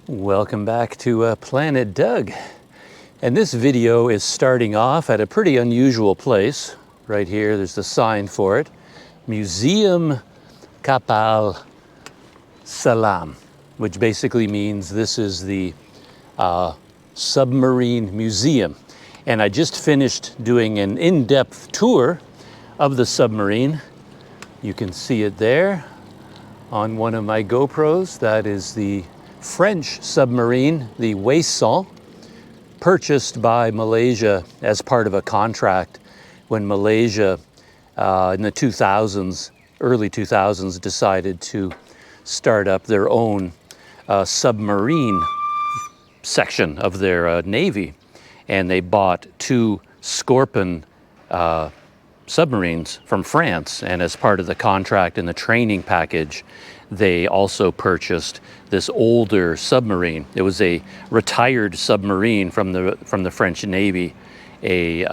Welcome back to Planet Doug. And this video is starting off at a pretty unusual place. Right here, there's the sign for it. Museum Kapal Selam, which basically means this is the submarine museum. And I just finished doing an in-depth tour of the submarine. You can see it there on one of my GoPros. That is the French submarine, the Waisson, purchased by Malaysia as part of a contract when Malaysia in the 2000s, early 2000s, decided to start up their own submarine section of their navy. And they bought two Scorpion submarines from France. And as part of the contract and the training package, they also purchased this older submarine. It was a retired submarine from the French Navy, a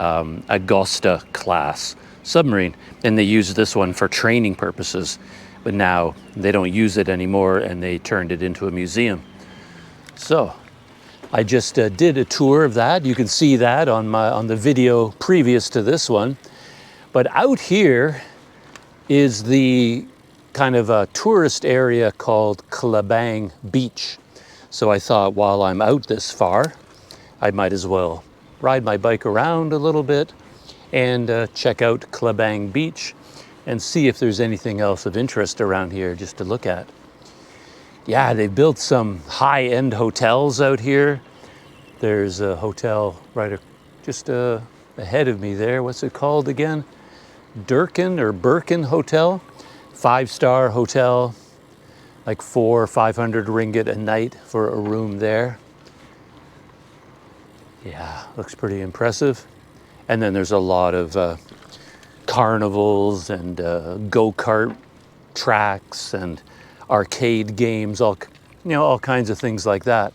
Augusta class submarine, and they used this one for training purposes. But now they don't use it anymore, and they turned it into a museum. So I just did a tour of that. You can see that on the video previous to this one. But out here is the kind of a tourist area called Klebang Beach. So I thought while I'm out this far, I might as well ride my bike around a little bit and check out Klebang Beach and see if there's anything else of interest around here just to look at. Yeah, they built some high-end hotels out here. There's a hotel right just ahead of me there. What's it called again? Birkin Hotel. 5-star hotel, like 400 or 500 ringgit a night for a room there. Yeah, looks pretty impressive. And then there's a lot of carnivals and go-kart tracks and arcade games, all kinds of things like that.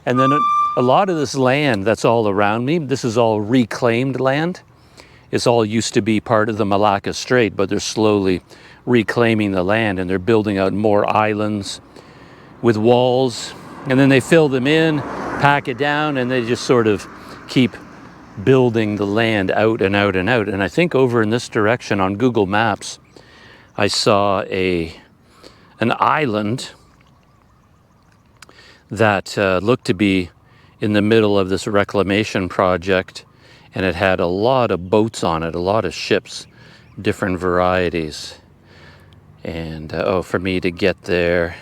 And then a lot of this land that's all around me, this is all reclaimed land. It's all used to be part of the Malacca Strait, but they're slowly reclaiming the land, and they're building out more islands with walls, and then they fill them in, pack it down, and they just sort of keep building the land out and out and out. And I think over in this direction on Google Maps, I saw an island that looked to be in the middle of this reclamation project, and it had a lot of boats on it, a lot of ships, different varieties. And for me to get there,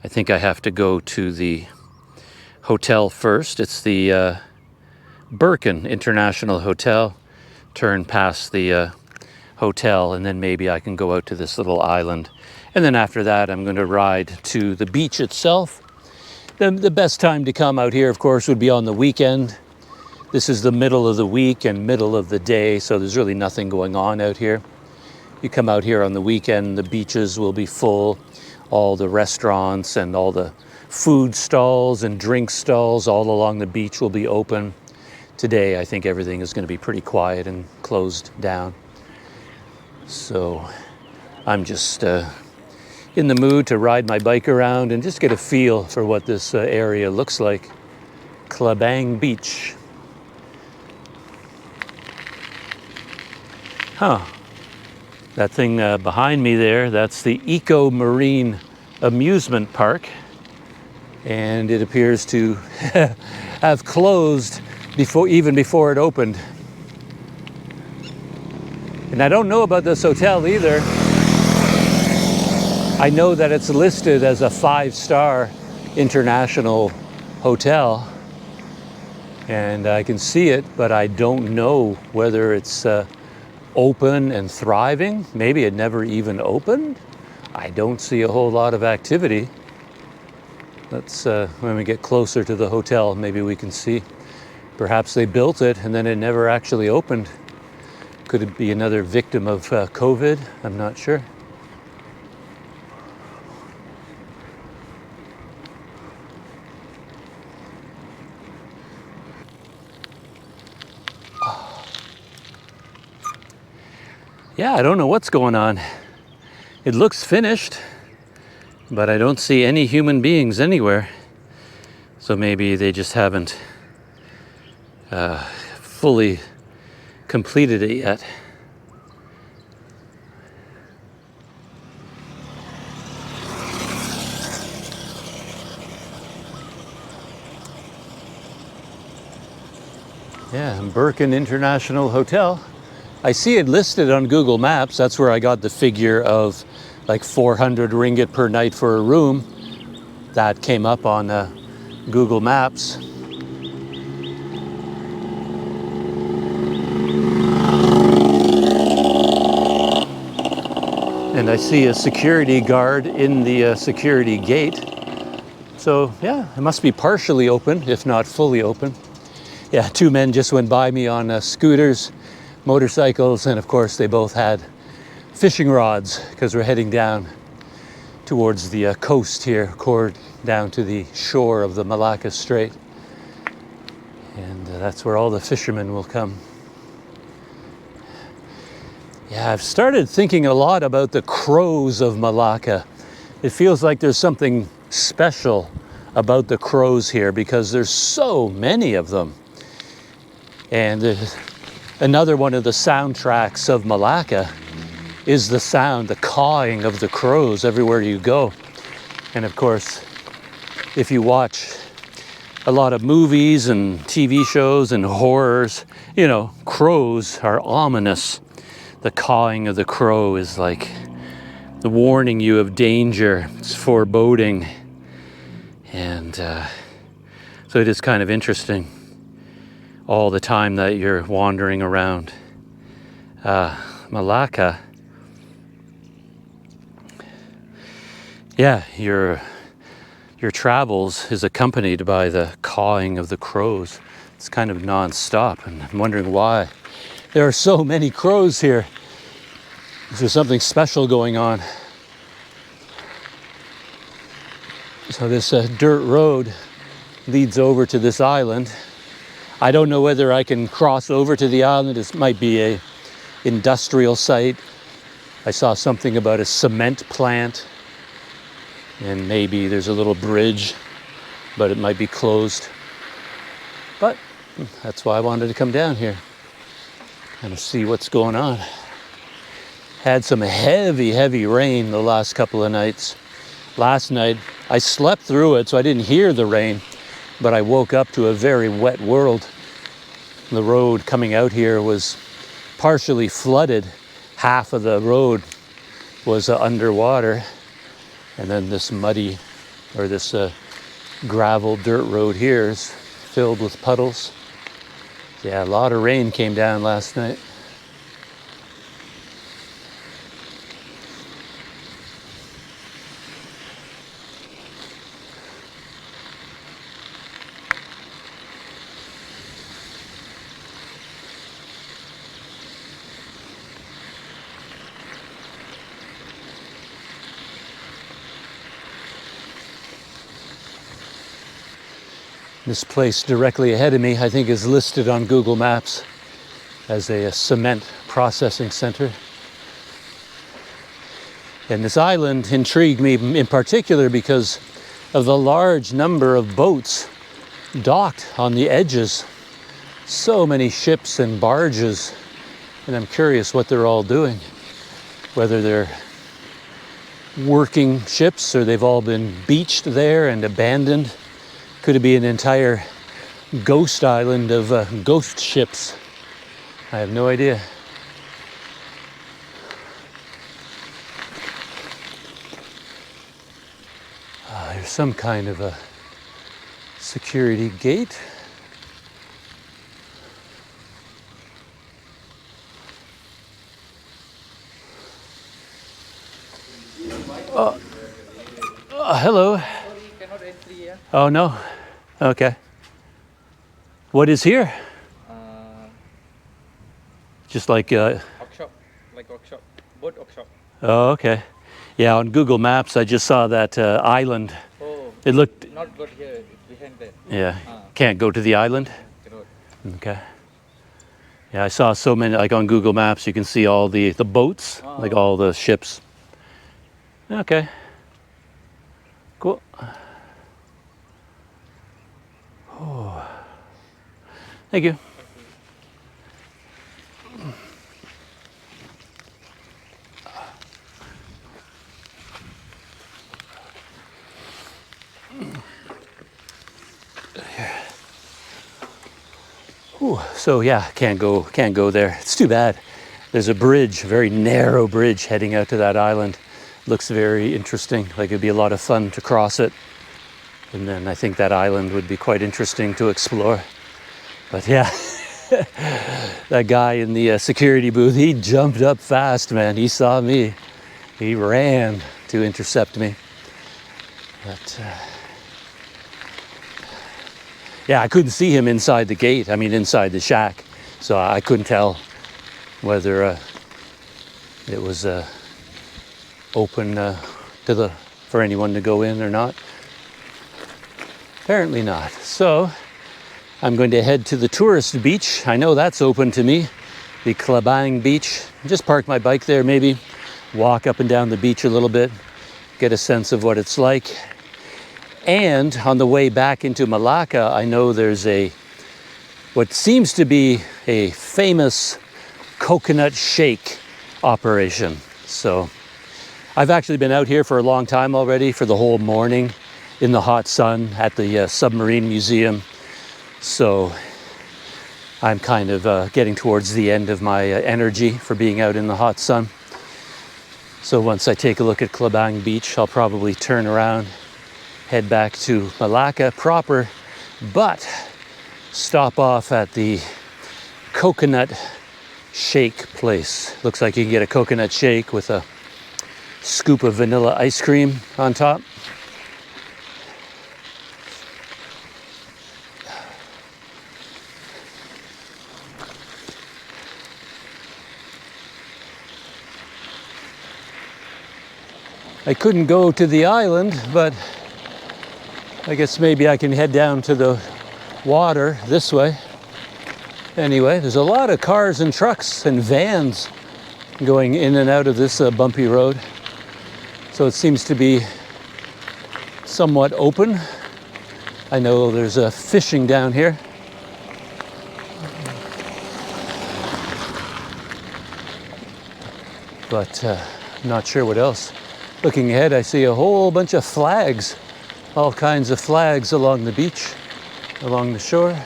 I think I have to go to the hotel first. It's the Birkin International Hotel. Turn past the hotel, and then maybe I can go out to this little island. And then after that, I'm going to ride to the beach itself. The best time to come out here, of course, would be on the weekend. This is the middle of the week and middle of the day, so there's really nothing going on out here. You come out here on the weekend, the beaches will be full. All the restaurants and all the food stalls and drink stalls all along the beach will be open. Today, I think everything is going to be pretty quiet and closed down. So I'm just in the mood to ride my bike around and just get a feel for what this area looks like. Klebang Beach. Huh. That thing behind me there, that's the Eco Marine Amusement Park. And it appears to have closed even before it opened. And I don't know about this hotel either. I know that it's listed as a 5-star international hotel. And I can see it, but I don't know whether it's open and thriving. Maybe it never even opened. I don't see a whole lot of activity. Let's when we get closer to the hotel, maybe we can see. Perhaps they built it and then it never actually opened. Could it be another victim of COVID? I'm not sure. Yeah, I don't know what's going on. It looks finished. but I don't see any human beings anywhere. So maybe they just haven't fully completed it yet. Yeah, Birkin International Hotel. I see it listed on Google Maps. That's where I got the figure of like 400 ringgit per night for a room. That came up on Google Maps. And I see a security guard in the security gate. So yeah, it must be partially open, if not fully open. Yeah, two men just went by me on scooters, motorcycles, and of course they both had fishing rods because we're heading down towards the coast here, down to the shore of the Malacca Strait. And that's where all the fishermen will come. Yeah, I've started thinking a lot about the crows of Malacca. It feels like there's something special about the crows here because there's so many of them. And another one of the soundtracks of Malacca is the sound, the cawing of the crows everywhere you go. And of course, if you watch a lot of movies and TV shows and horrors, you know, crows are ominous. The cawing of the crow is like the warning you of danger. It's foreboding. And so it is kind of interesting all the time that you're wandering around Malacca. Yeah, your travels is accompanied by the cawing of the crows. It's kind of non-stop, and I'm wondering why. There are so many crows here. Is there something special going on? So this dirt road leads over to this island. I don't know whether I can cross over to the island. This might be a industrial site. I saw something about a cement plant. And maybe there's a little bridge, but it might be closed. But that's why I wanted to come down here and see what's going on. Had some heavy rain the last couple of nights. Last night, I slept through it, so I didn't hear the rain, but I woke up to a very wet world. The road coming out here was partially flooded. Half of the road was underwater. And then this muddy, or this gravel dirt road here is filled with puddles. Yeah, a lot of rain came down last night. This place directly ahead of me, I think, is listed on Google Maps as a cement processing center. And this island intrigued me in particular because of the large number of boats docked on the edges. So many ships and barges, and I'm curious what they're all doing. Whether they're working ships or they've all been beached there and abandoned. Could it be an entire ghost island of ghost ships? I have no idea. There's some kind of a security gate. Hello. Oh, no? Okay. What is here? Just like... workshop, boat workshop. Oh, okay. Yeah, on Google Maps, I just saw that island. Oh, it looked... Not good here, it's behind there. Yeah, can't go to the island? Okay. Yeah, I saw so many, like on Google Maps, you can see all the boats, like all the ships. Okay. Cool. Oh. Thank you. Ooh, so yeah, can't go there. It's too bad. There's a bridge, a very narrow bridge heading out to that island. Looks very interesting, like it'd be a lot of fun to cross it. And then I think that island would be quite interesting to explore. But yeah, that guy in the security booth, he jumped up fast, man. He saw me. He ran to intercept me. But yeah, I couldn't see him inside the gate. I mean, inside the shack. So I couldn't tell whether it was open for anyone to go in or not. Apparently not. So I'm going to head to the tourist beach. I know that's open to me, the Klebang Beach. Just park my bike there, maybe walk up and down the beach a little bit, get a sense of what it's like. And on the way back into Malacca, I know there's what seems to be a famous coconut shake operation. So I've actually been out here for a long time already, for the whole morning in the hot sun at the Submarine Museum. So I'm kind of getting towards the end of my energy for being out in the hot sun. So once I take a look at Klebang Beach, I'll probably turn around, head back to Malacca proper, but stop off at the coconut shake place. Looks like you can get a coconut shake with a scoop of vanilla ice cream on top. I couldn't go to the island, but I guess maybe I can head down to the water this way. Anyway, there's a lot of cars and trucks and vans going in and out of this bumpy road. So it seems to be somewhat open. I know there's fishing down here. But I'm not sure what else. Looking ahead, I see a whole bunch of flags, all kinds of flags along the beach, along the shore.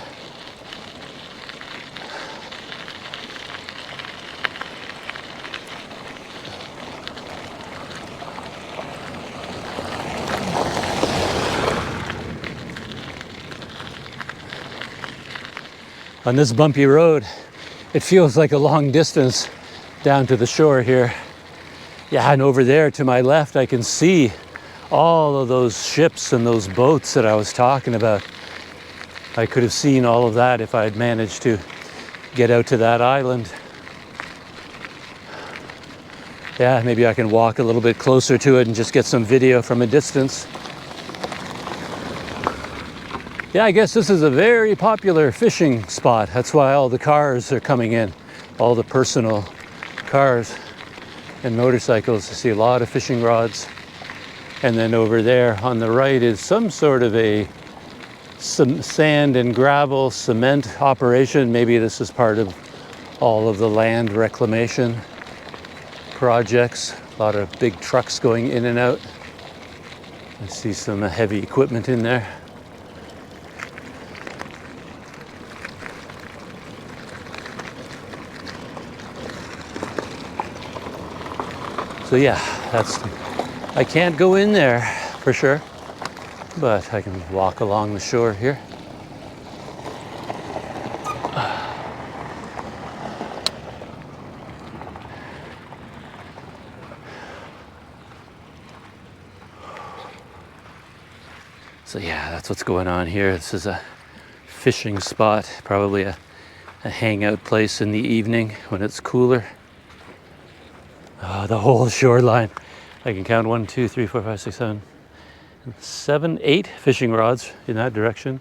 On this bumpy road, it feels like a long distance down to the shore here. Yeah, and over there to my left, I can see all of those ships and those boats that I was talking about. I could have seen all of that if I had managed to get out to that island. Yeah, maybe I can walk a little bit closer to it and just get some video from a distance. Yeah, I guess this is a very popular fishing spot. That's why all the cars are coming in, all the personal cars and motorcycles. I see a lot of fishing rods. And then over there on the right is some sort of some sand and gravel cement operation. Maybe this is part of all of the land reclamation projects. A lot of big trucks going in and out. I see some heavy equipment in there. So yeah, I can't go in there for sure, but I can walk along the shore here. So yeah, that's what's going on here. This is a fishing spot, probably a hangout place in the evening when it's cooler. The whole shoreline. I can count 1, 2, 3, 4, 5, 6, 7, 8 fishing rods in that direction.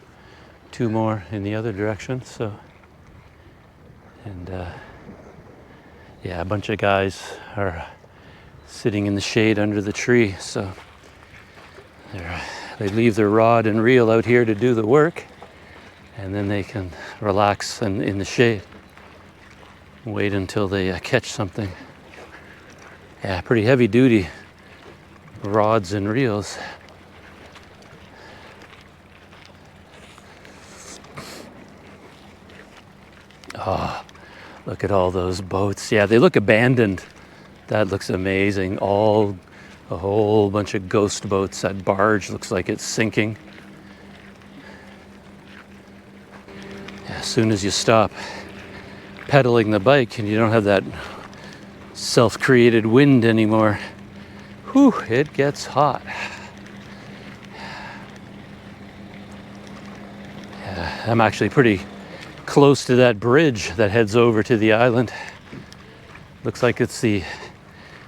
2 more in the other direction. So, and yeah, a bunch of guys are sitting in the shade under the tree. So They leave their rod and reel out here to do the work, and then they can relax in the shade. Wait until they catch something. Yeah, pretty heavy duty rods and reels. Oh, look at all those boats. Yeah, they look abandoned. That looks amazing. A whole bunch of ghost boats. That barge looks like it's sinking. Yeah, as soon as you stop pedaling the bike and you don't have that self-created wind anymore, whew, it gets hot. Yeah, I'm actually pretty close to that bridge that heads over to the island. Looks like it's the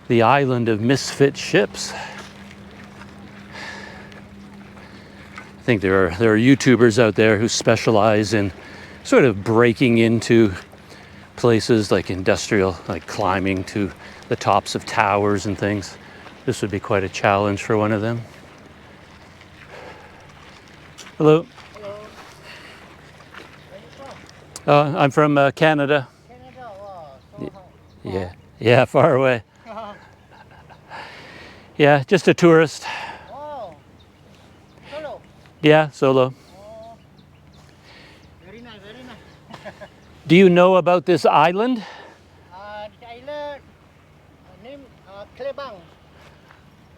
island of misfit ships. I think there are YouTubers out there who specialize in sort of breaking into places like industrial, like climbing to the tops of towers and things. This would be quite a challenge for one of them. Hello. Hello. I'm from Canada. Canada, wow. So Yeah, far away. Yeah, just a tourist. wow. Solo. Yeah, solo. Oh. Very nice, very nice. Do you know about this island? The island name Klebang.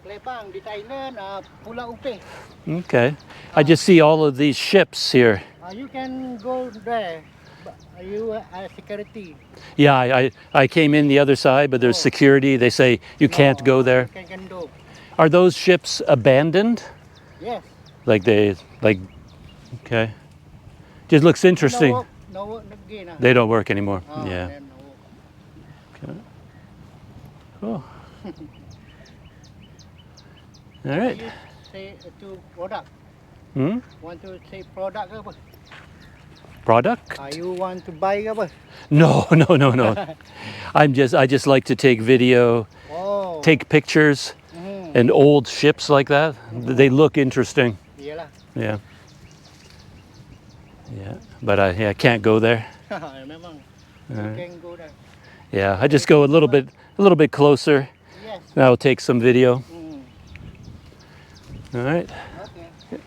Klebang, this island Pulau Upe. Okay. I just see all of these ships here. You can go there. But you security. Yeah, I came in the other side, but there's security. They say you can't go there. You can go. Are those ships abandoned? Yes. Okay. Just looks interesting. No work again. They don't work anymore. Oh, Yeah. then no work. Okay. Cool. All right. You say to product. Hmm? Want to say product ke apa? Product? You want to buy ke apa? No. I just like to take video, Oh. take pictures, and old ships like that. They look interesting. Iyalah. Yeah. Yeah. But I can't go there. Memang. You can go there. Yeah. I just go a little bit closer. Yes. And I'll take some video. All right. Okay.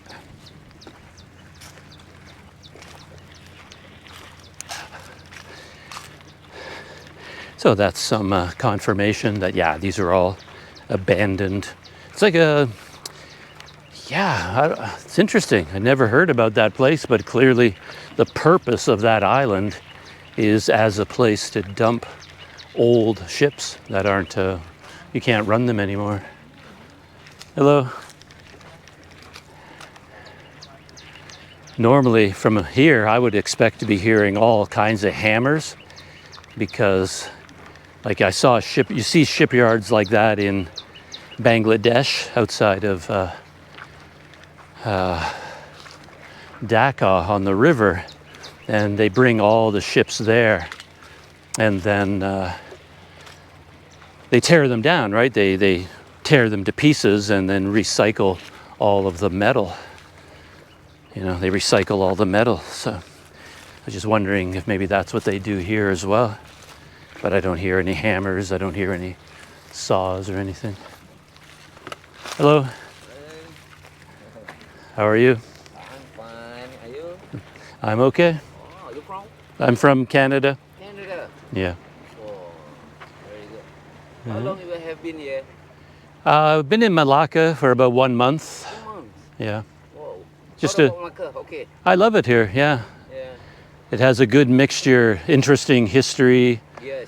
So that's some confirmation that, yeah, these are all abandoned. It's like it's interesting. I never heard about that place, but clearly the purpose of that island is as a place to dump old ships that aren't, you can't run them anymore. Hello. Normally from here, I would expect to be hearing all kinds of hammers because like I saw a ship, you see shipyards like that in Bangladesh outside of Dhaka on the river, and they bring all the ships there and then they tear them down, right? They tear them to pieces and then recycle all of the metal. You know, they recycle all the metal. So I was just wondering if maybe that's what they do here as well. But I don't hear any hammers. I don't hear any saws or anything. Hello. How are you? I'm fine. Are you? I'm okay. Oh, you from? I'm from Canada. Canada. Yeah. Oh, very good. How long you have been here? I've been in Malacca for about 1 month. 2 months. Yeah. Whoa. Just How about Malacca? Okay. I love it here. Yeah. Yeah. It has a good mixture, interesting history, Yes.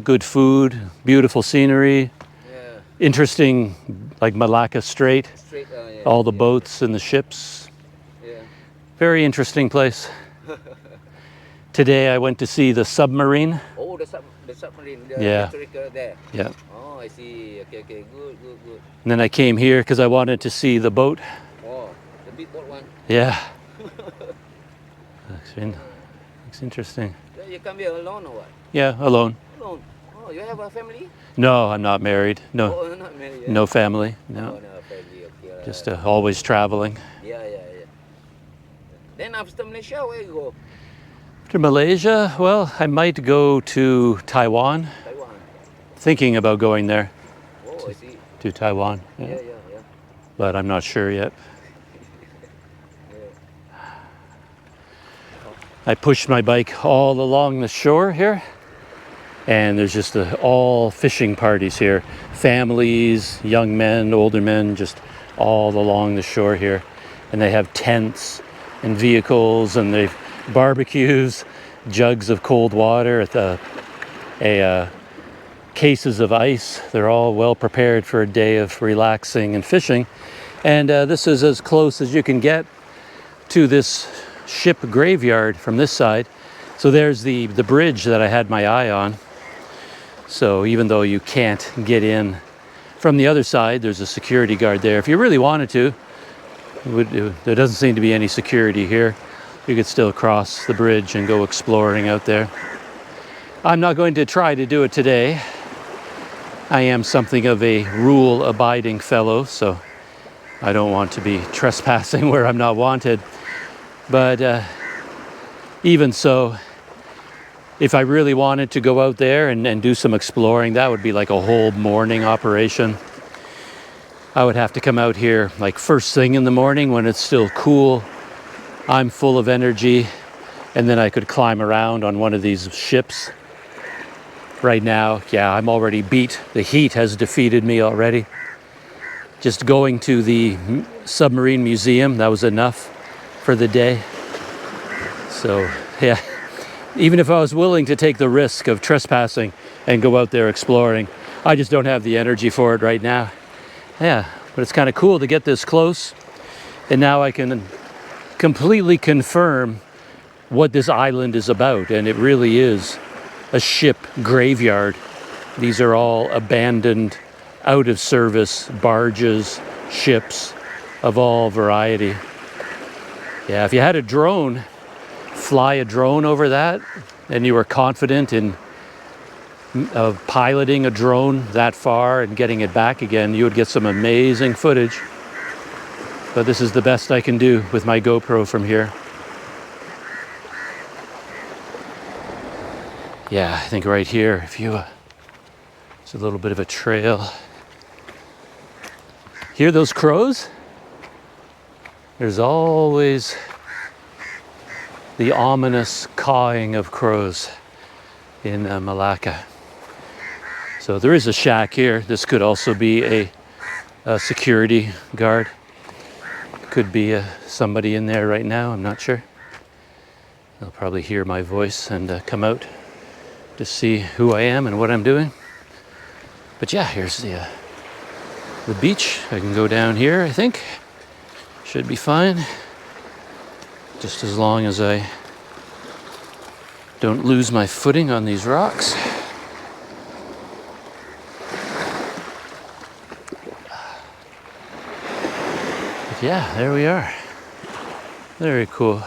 good food, beautiful scenery, Yeah. interesting like Malacca Strait, Straight. Yeah. all the boats and the ships. Yeah. Very interesting place. Today I went to see the submarine. Oh, the submarine. The Yeah. historical there. Yeah. Oh, I see. Okay. Good. And then I came here because I wanted to see the boat. Oh, the big boat one. Yeah. Looks interesting. You come here alone or what? Yeah, alone. Alone. Oh, Oh, you have a family? No, I'm not married. No, Oh, you're not married. no family. Oh, No, no family. Okay. just always traveling. Yeah. Then after Malaysia, where you go? To Malaysia, well, I might go to Taiwan. Taiwan. Thinking about going there Oh, I see. to Taiwan. Yeah. Yeah. But I'm not sure yet. I pushed my bike all along the shore here, and there's just all fishing parties here. Families, young men, older men, just all along the shore here. And they have tents and vehicles, and they've barbecues, jugs of cold water, cases of ice. They're all well prepared for a day of relaxing and fishing. And this is as close as you can get to this ship graveyard from this side. So there's the bridge that I had my eye on. So even though you can't get in from the other side, there's a security guard there. If you really wanted to, there doesn't seem to be any security here. You could still cross the bridge and go exploring out there. I'm not going to try to do it today. I am something of a rule-abiding fellow, so I don't want to be trespassing where I'm not wanted. But even so, if I really wanted to go out there and do some exploring, that would be like a whole morning operation. I would have to come out here like first thing in the morning when it's still cool. I'm full of energy, and then I could climb around on one of these ships. Right now, yeah, I'm already beat. The heat has defeated me already. Just going to the submarine museum, that was enough for the day. So, yeah, even if I was willing to take the risk of trespassing and go out there exploring, I just don't have the energy for it right now. Yeah, but it's kind of cool to get this close. And now I can completely confirm what this island is about. And it really is a ship graveyard. These are all abandoned, out of service barges, ships of all variety. Yeah, if you had a drone, fly a drone over that, and you were confident in piloting a drone that far and getting it back again, you would get some amazing footage. But this is the best I can do with my GoPro from here. Yeah, I think right here, if you, it's a little bit of a trail. Hear those crows? There's always the ominous cawing of crows in Malacca. So there is a shack here. This could also be a security guard. Could be somebody in there right now, I'm not sure. They'll probably hear my voice and come out to see who I am and what I'm doing. But yeah, here's the beach. I can go down here, I think. Should be fine. Just as long as I don't lose my footing on these rocks. But yeah, there we are. Very cool.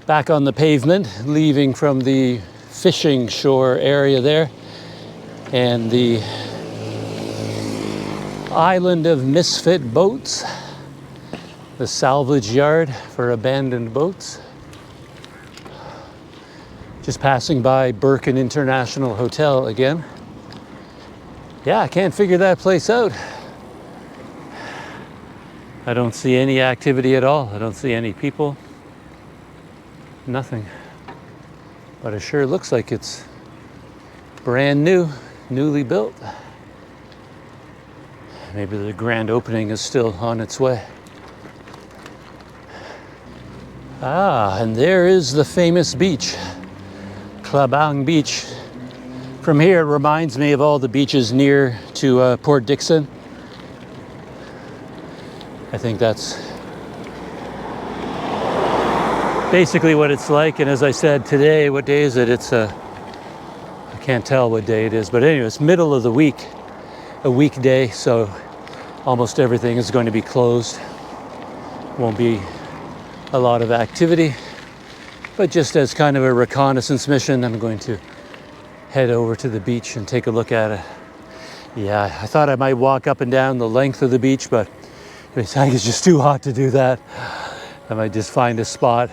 Back on the pavement, leaving from the fishing shore area there, and the island of misfit boats, the salvage yard for abandoned boats. Just passing by Birkin International Hotel again. Yeah, I can't figure that place out. I don't see any activity at all. I don't see any people. Nothing. But it sure looks like it's brand new, newly built. Maybe the grand opening is still on its way. Ah, and there is the famous beach, Klebang Beach. From here, it reminds me of all the beaches near to Port Dickson. I think that's basically what it's like. And as I said today, what day is it? It's I can't tell what day it is, but anyway, it's middle of the week, a weekday, so almost everything is going to be closed. Won't be a lot of activity, but just as kind of a reconnaissance mission, I'm going to head over to the beach and take a look at it. Yeah, I thought I might walk up and down the length of the beach, but I think it's just too hot to do that. I might just find a spot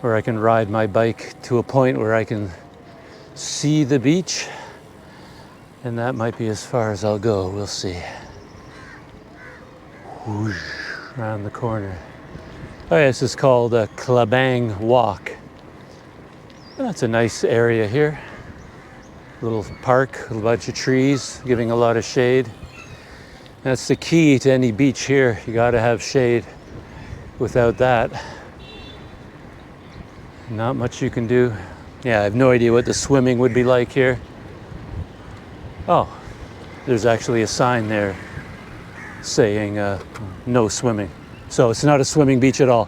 where I can ride my bike to a point where I can see the beach, and that might be as far as I'll go. We'll see. Whoosh, around the corner. Oh yeah, this is called Klebang Walk. That's a nice area here. Little park, a bunch of trees, giving a lot of shade. That's the key to any beach here. You gotta have shade. Without that, not much you can do. Yeah, I have no idea what the swimming would be like here. Oh, there's actually a sign there saying no swimming. So it's not a swimming beach at all.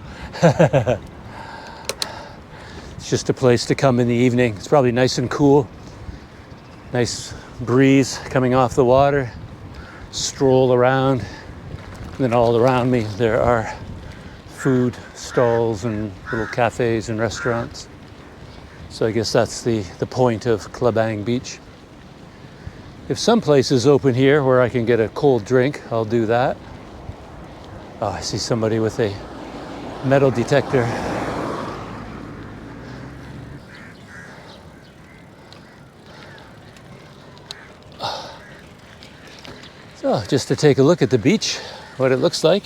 It's just a place to come in the evening. It's probably nice and cool. Nice breeze coming off the water. Stroll around. And then all around me there are food stalls and little cafes and restaurants. So I guess that's the point of Klebang Beach. If some place is open here where I can get a cold drink, I'll do that. Oh, I see somebody with a metal detector. So just to take a look at the beach, what it looks like.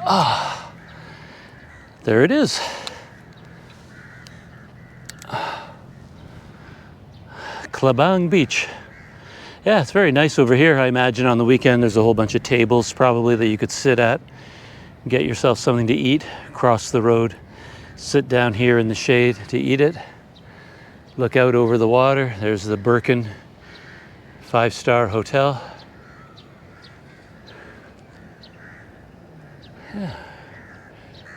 Ah, there it is. Klebang Beach. Yeah, it's very nice over here. I imagine on the weekend there's a whole bunch of tables probably that you could sit at, get yourself something to eat, cross the road, sit down here in the shade to eat it, look out over the water. There's the Birkin 5-star hotel. Yeah.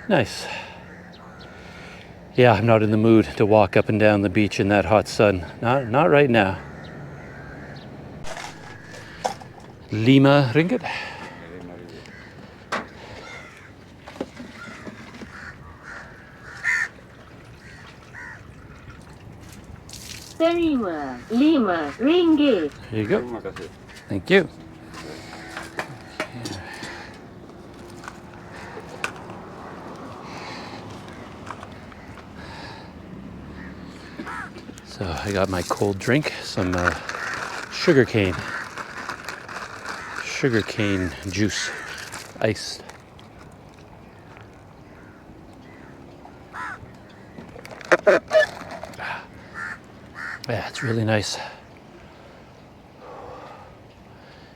Nice. Yeah, I'm not in the mood to walk up and down the beach in that hot sun. Not right now. Lima ringgit. Terima 5 ringgit. Here you go. Thank you. So I got my cold drink, some sugarcane juice, iced. Yeah, it's really nice.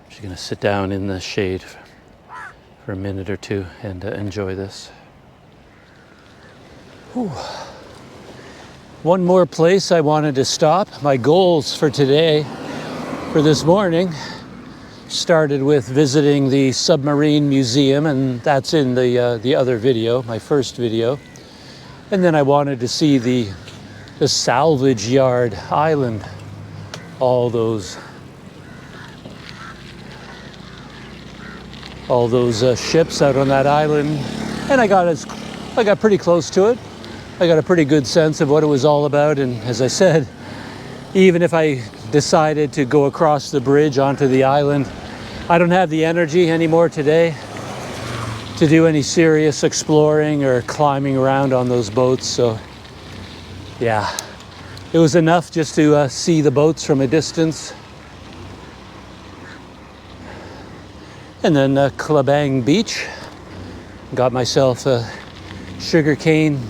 Just gonna sit down in the shade for a minute or two and enjoy this. Whew. One more place I wanted to stop. My goals for today, for this morning, started with visiting the Submarine Museum, and that's in the other video, my first video. And then I wanted to see the salvage yard island, all those ships out on that island, and I got pretty close to it. I got a pretty good sense of what it was all about, and as I said, even if I decided to go across the bridge onto the island, I don't have the energy anymore today to do any serious exploring or climbing around on those boats. So yeah, it was enough just to see the boats from a distance. And then Klebang Beach, got myself a sugarcane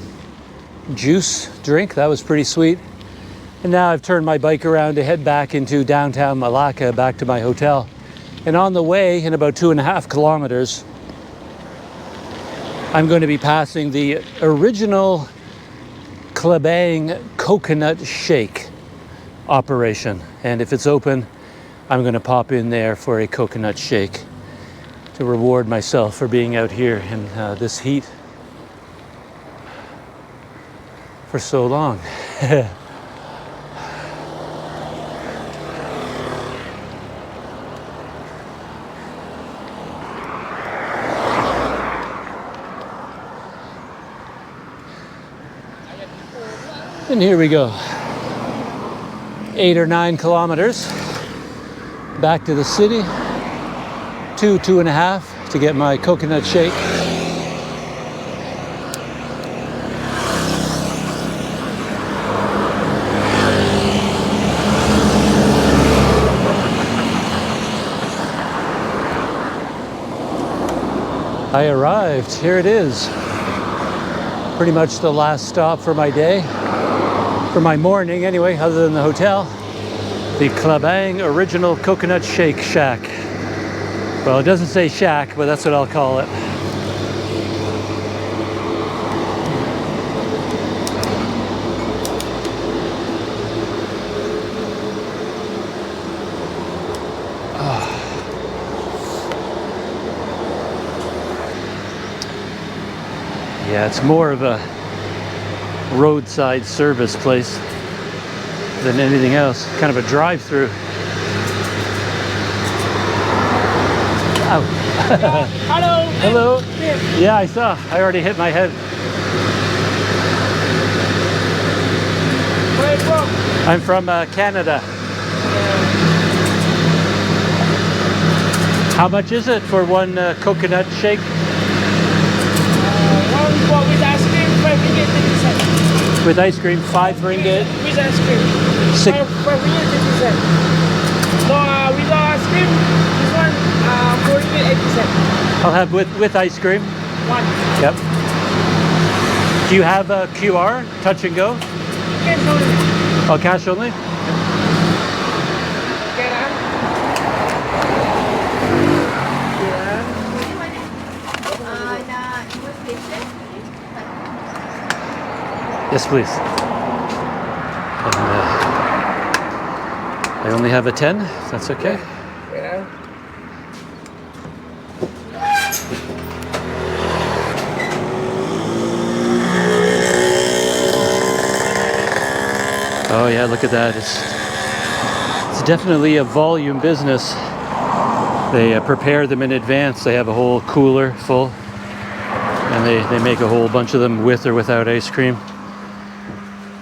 juice drink. That was pretty sweet. And now I've turned my bike around to head back into downtown Malacca, back to my hotel. And on the way, in about 2.5 kilometers, I'm going to be passing the original Klebang Coconut Shake operation. And if it's open, I'm going to pop in there for a coconut shake to reward myself for being out here in this heat for so long. And here we go. 8 or 9 kilometers back to the city. 2.5 to get my coconut shake. I arrived. Here it is. Pretty much the last stop for my day. For my morning anyway, other than the hotel. The Klebang Original Coconut Shake Shack. Well, it doesn't say shack, but that's what I'll call it. Yeah, it's more of a roadside service place than anything else. Kind of a drive-through. Ow. Hello. Hello. Yeah, I saw. I already hit my head. Where are you from? I'm from Canada. How much is it for one coconut shake? One for with ice cream, 5 ringgit 30 cents. With ice cream, 5 ringgit. With ice cream, Six. 5 ringgit 30 cents. No, without ice cream, this one 4 ringgit 80 cents. I'll have with ice cream. One. Yep. Do you have a QR, touch and go? Cash only. Oh, cash only? Okay, Yes, please. And, I only have a 10, if that's okay. yeah. Oh yeah, look at that. It's definitely a volume business. They prepare them in advance. They have a whole cooler full. And they make a whole bunch of them with or without ice cream.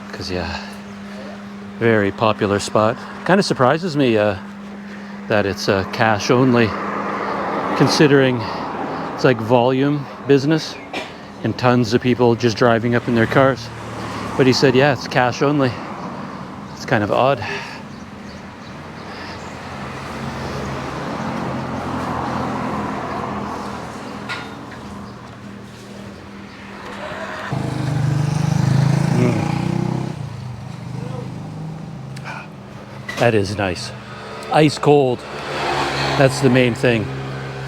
Because yeah, very popular spot. Kind of surprises me that it's cash only, considering it's like volume business and tons of people just driving up in their cars. But he said, yeah, it's cash only. It's kind of odd. That is nice. Ice cold. That's the main thing.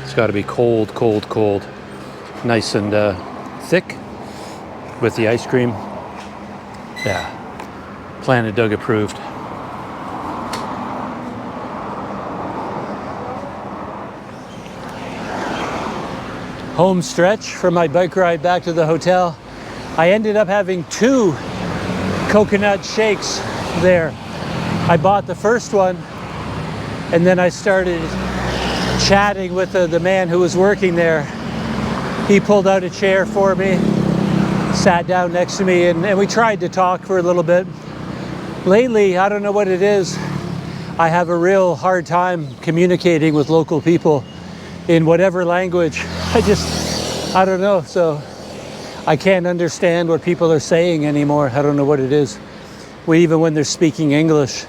It's got to be cold, cold, cold. Nice and thick with the ice cream. Yeah. Planet Doug approved. Home stretch for my bike ride back to the hotel. I ended up having 2 coconut shakes there. I bought the first one, and then I started chatting with the man who was working there. He pulled out a chair for me, sat down next to me, and we tried to talk for a little bit. Lately, I don't know what it is, I have a real hard time communicating with local people in whatever language. I don't know, so I can't understand what people are saying anymore. I don't know what it is. Even when they're speaking English,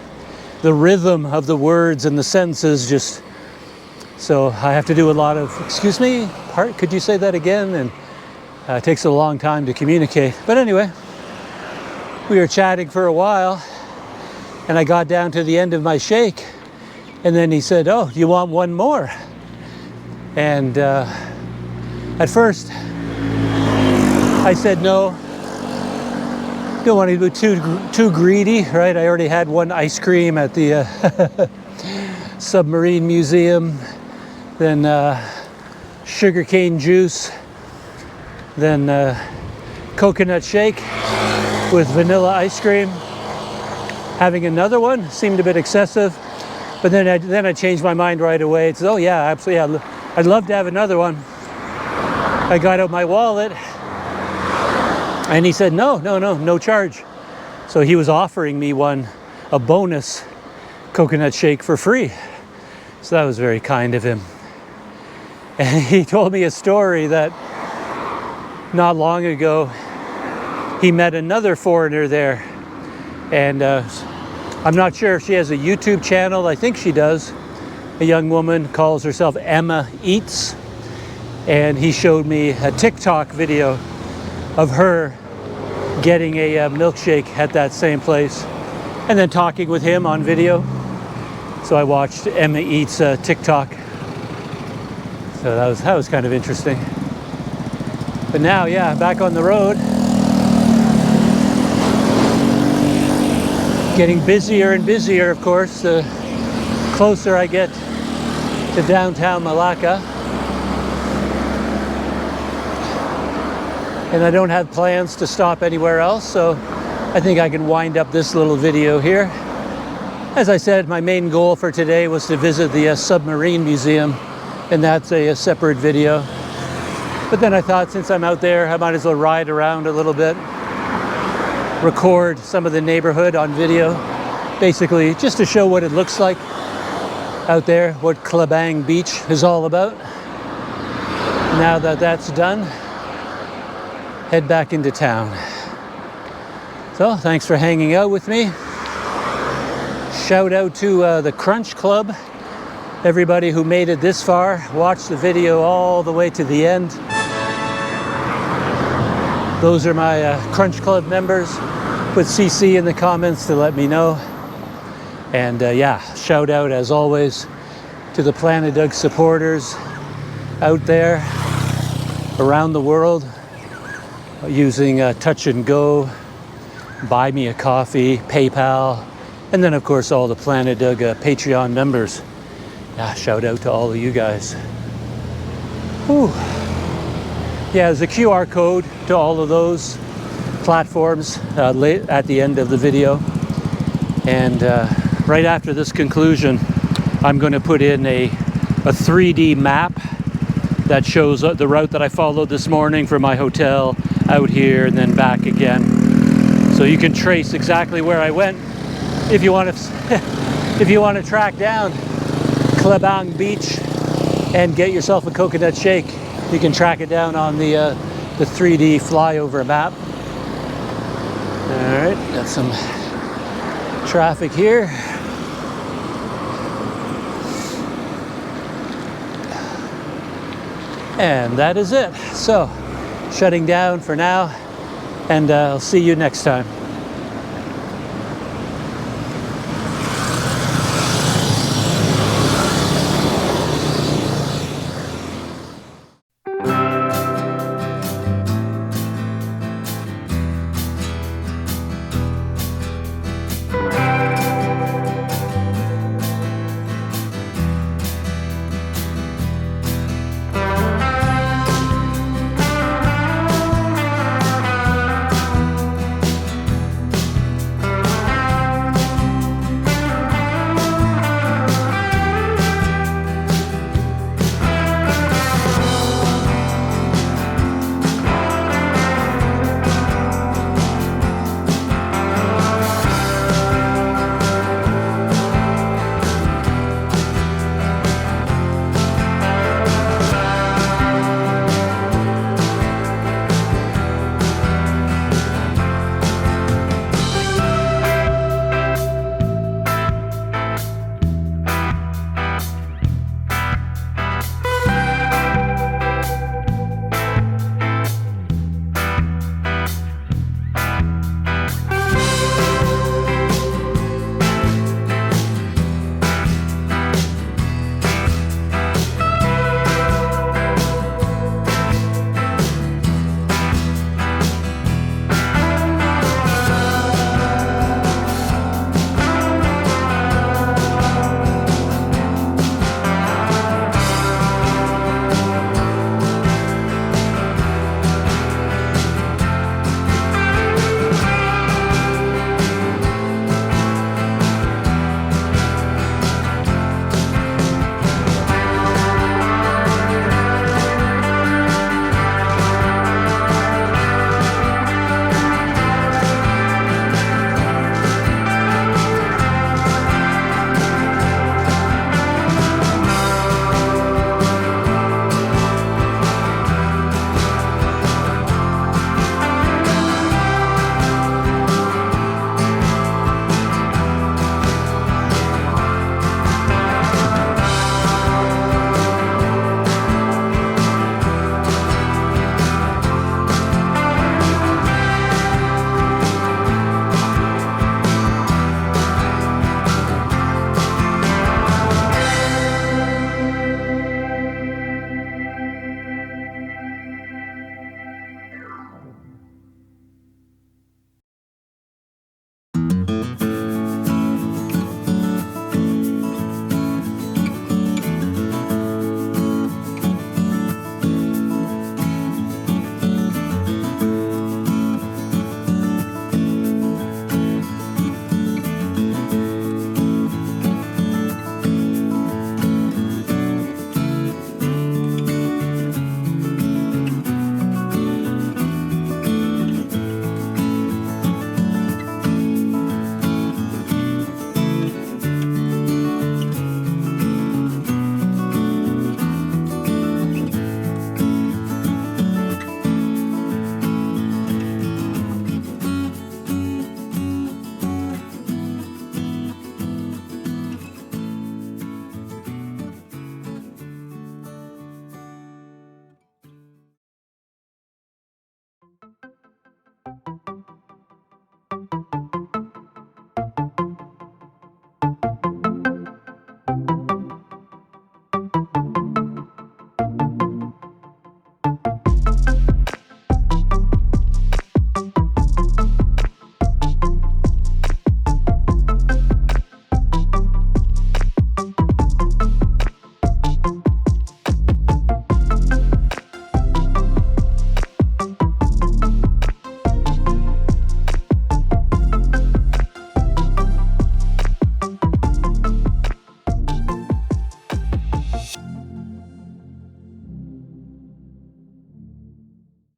the rhythm of the words and the sentences just, so I have to do a lot of, excuse me, could you say that again? And it takes a long time to communicate. But anyway, we were chatting for a while, and I got down to the end of my shake, and then he said, oh, do you want one more? And at first, I said no. Don't want to be too greedy, right? I already had one ice cream at the Submarine Museum. Then sugarcane juice, then coconut shake with vanilla ice cream. Having another one seemed a bit excessive, but then I changed my mind right away. It's, oh yeah, absolutely, yeah, I'd love to have another one. I got out my wallet, and he said, no charge. So he was offering me a bonus coconut shake for free. So that was very kind of him. And he told me a story that not long ago, he met another foreigner there. And I'm not sure if she has a YouTube channel. I think she does. A young woman calls herself Emma Eats. And he showed me a TikTok video of her getting a milkshake at that same place, and then talking with him on video. So I watched Emma Eats TikTok. So that was kind of interesting. But now, yeah, back on the road. Getting busier and busier, of course, the closer I get to downtown Malacca. And I don't have plans to stop anywhere else, so I think I can wind up this little video here. As I said, my main goal for today was to visit the Submarine Museum, and that's a separate video. But then I thought, since I'm out there, I might as well ride around a little bit, record some of the neighborhood on video, basically just to show what it looks like out there, what Klebang Beach is all about. Now that that's done, head back into town. So thanks for hanging out with me. Shout out to the Crunch Club. Everybody who made it this far, watched the video all the way to the end. Those are my Crunch Club members. Put CC in the comments to let me know. And yeah, shout out as always to the Planet Doug supporters out there around the world, using Touch and Go, Buy Me a Coffee, PayPal, and then of course all the Planet Doug Patreon members. Yeah, shout out to all of you guys. Whew. Yeah, there's a QR code to all of those platforms at the end of the video. And right after this conclusion, I'm going to put in a 3D map that shows the route that I followed this morning from my hotel out here and then back again. So you can trace exactly where I went. If you want to track down Klebang Beach and get yourself a coconut shake, you can track it down on the 3D flyover map. All right, got some traffic here. And that is it. So, shutting down for now, and I'll see you next time.